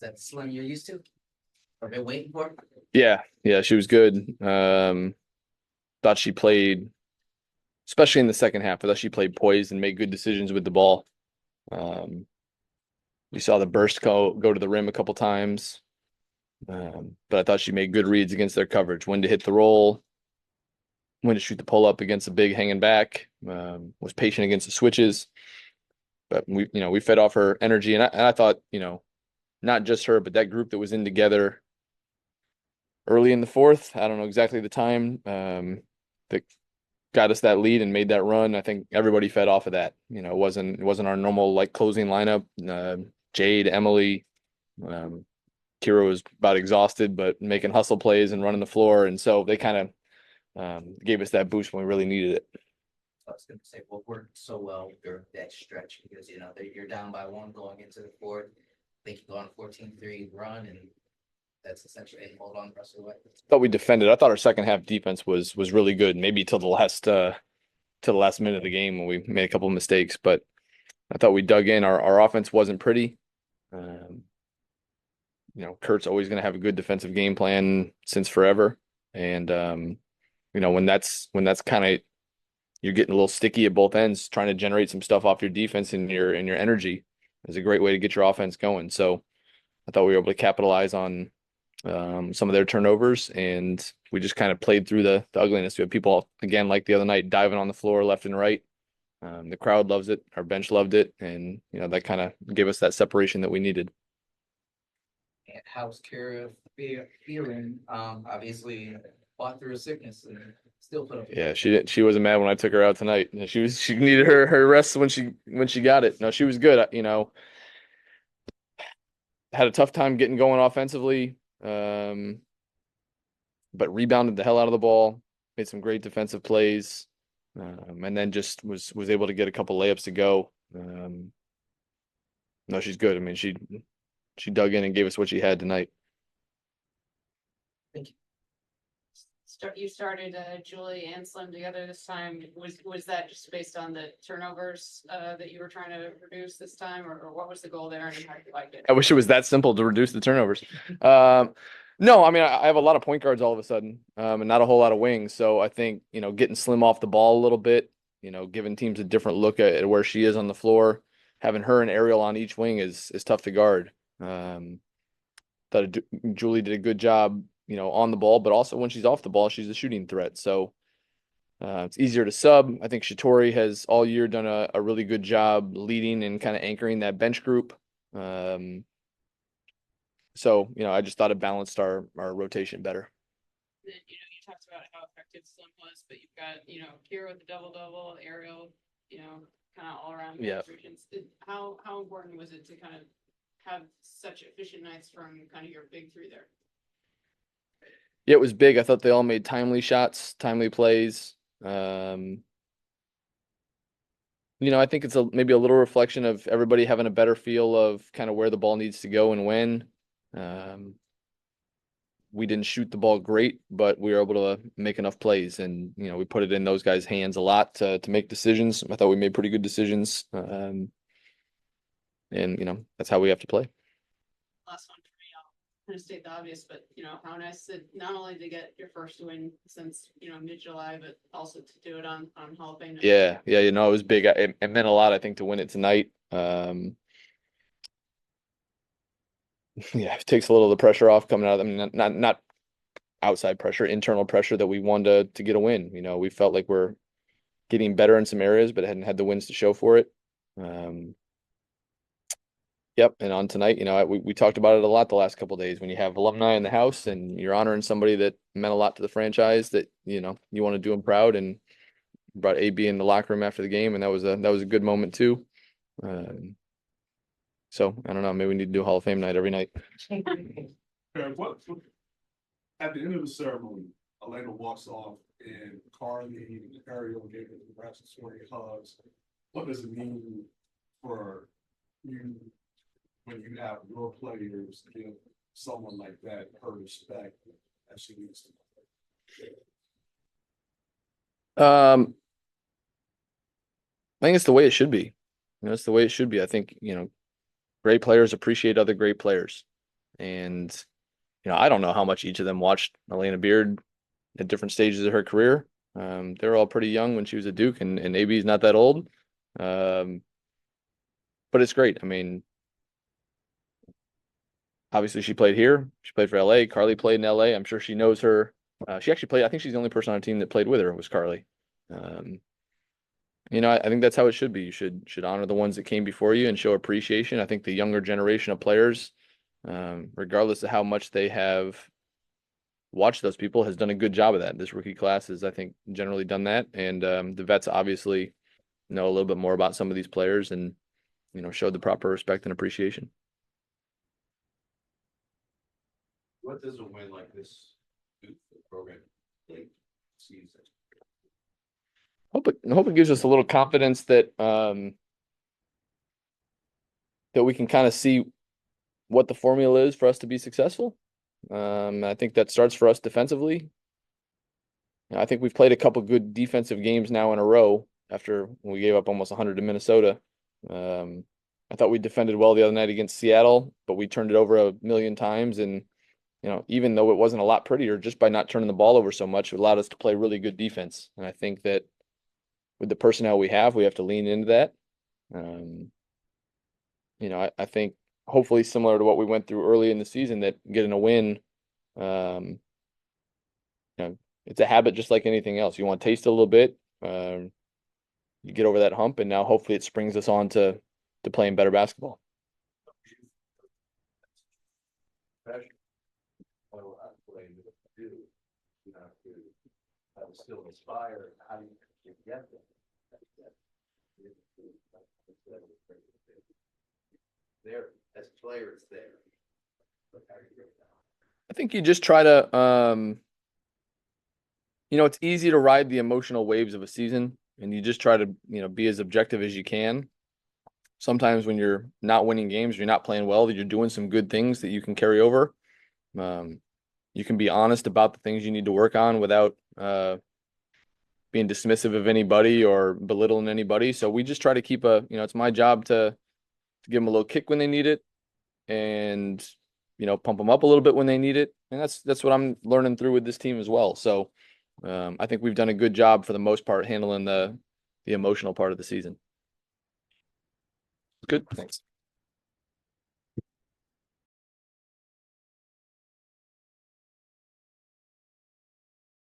that Slim you're used to? Or been waiting for? Yeah, she was good. Thought she played, especially in the second half, I thought she played poised and made good decisions with the ball. Um, you saw the burst go to the rim a couple times. But I thought she made good reads against their coverage, when to hit the roll, when to shoot the pull up against the big hanging back, was patient against the switches. But we fed off her energy, and I thought, not just her, but that group that was in together early in the fourth. I don't know exactly the time that got us that lead and made that run. I think everybody fed off of that. It wasn't our normal like closing lineup. Jade, Emily, um, Kira was about exhausted, but making hustle plays and running the floor, and so they kind of gave us that boost when we really needed it. I was going to say what worked so well during that stretch because you're down by one going into the fourth. I think you go on a 14-3 run, and that's essentially a hold on the rest of the way. Thought we defended. I thought our second half defense was really good, maybe till the last minute of the game when we made a couple of mistakes, but I thought we dug in. Our offense wasn't pretty. Um, Kurt's always going to have a good defensive game plan since forever, and when that's kind of you're getting a little sticky at both ends, trying to generate some stuff off your defense and your energy is a great way to get your offense going. So I thought we were able to capitalize on some of their turnovers, and we just kind of played through the ugliness. We had people again like the other night diving on the floor left and right. The crowd loves it. Our bench loved it, and that kind of gave us that separation that we needed. And how's Kara feeling? Obviously, fought through a sickness and still put up. Yeah, she wasn't mad when I took her out tonight. She needed her rest when she got it. No, she was good. Had a tough time getting going offensively, but rebounded the hell out of the ball, made some great defensive plays, and then just was able to get a couple layups to go. No, she's good. I mean, she dug in and gave us what she had tonight. Thank you. You started Julie and Slim together this time. Was that just based on the turnovers that you were trying to reduce this time, or what was the goal there, and how did you like it? I wish it was that simple to reduce the turnovers. No, I mean I have a lot of point guards all of a sudden, and not a whole lot of wings. So I think getting Slim off the ball a little bit, giving teams a different look at where she is on the floor, having her and Ariel on each wing is tough to guard. Thought Julie did a good job, on the ball, but also when she's off the ball, she's a shooting threat. So it's easier to sub. I think Shatori has all year done a really good job leading and kind of anchoring that bench group. So, I just thought it balanced our rotation better. Then, you talked about how effective Slim was, but you've got, Kira with the double-double, Ariel, kind of all around Yeah. contributions. How important was it to kind of have such efficient nights from kind of your big three there? Yeah, it was big. I thought they all made timely shots, timely plays. I think it's maybe a little reflection of everybody having a better feel of kind of where the ball needs to go and when. We didn't shoot the ball great, but we were able to make enough plays, and we put it in those guys' hands a lot to make decisions. I thought we made pretty good decisions, and that's how we have to play. Last one for me, I'll kind of state the obvious, but how nice it not only to get your first win since mid-July, but also to do it on Hall of Fame night. Yeah, it was big. It meant a lot, I think, to win it tonight. Yeah, it takes a little of the pressure off coming out of them. Not outside pressure, internal pressure that we wanted to get a win. We felt like we're getting better in some areas, but hadn't had the wins to show for it. Yep, and on tonight, we talked about it a lot the last couple of days. When you have alumni in the house and you're honoring somebody that meant a lot to the franchise, that you want to do them proud, and brought AB in the locker room after the game, and that was a good moment too. So I don't know, maybe we need to do Hall of Fame night every night. What at the end of the ceremony, Alana walks off and Carly and Ariel gave her congratulatory hugs. What does it mean for you when you have your players give someone like that her respect as she needs to? I think it's the way it should be. It's the way it should be. I think, great players appreciate other great players. And, I don't know how much each of them watched Alana Beard at different stages of her career. They were all pretty young when she was at Duke, and AB's not that old. But it's great. I mean, obviously she played here. She played for LA. Carly played in LA. I'm sure she knows her. She actually played. I think she's the only person on the team that played with her was Carly. I think that's how it should be. You should honor the ones that came before you and show appreciation. I think the younger generation of players, regardless of how much they have watched those people, has done a good job of that. This rookie class has, I think, generally done that. And the vets obviously know a little bit more about some of these players and, showed the proper respect and appreciation. What does a win like this do for the program late season? I hope it gives us a little confidence that that we can kind of see what the formula is for us to be successful. I think that starts for us defensively. I think we've played a couple good defensive games now in a row after we gave up almost 100 to Minnesota. I thought we defended well the other night against Seattle, but we turned it over a million times. And, even though it wasn't a lot prettier, just by not turning the ball over so much, it allowed us to play really good defense. And I think that with the personnel we have to lean into that. I think hopefully similar to what we went through early in the season, that getting a win, it's a habit just like anything else. You want to taste it a little bit, you get over that hump, and now hopefully it springs us on to playing better basketball. You have to still inspire. How do you get them? There, as players there. I think you just try to, it's easy to ride the emotional waves of a season, and you just try to, be as objective as you can. Sometimes when you're not winning games, you're not playing well, that you're doing some good things that you can carry over. You can be honest about the things you need to work on without being dismissive of anybody or belittling anybody. So we just try to keep it's my job to give them a little kick when they need it, and pump them up a little bit when they need it. And that's what I'm learning through with this team as well. So I think we've done a good job for the most part handling the emotional part of the season. Good. Thanks.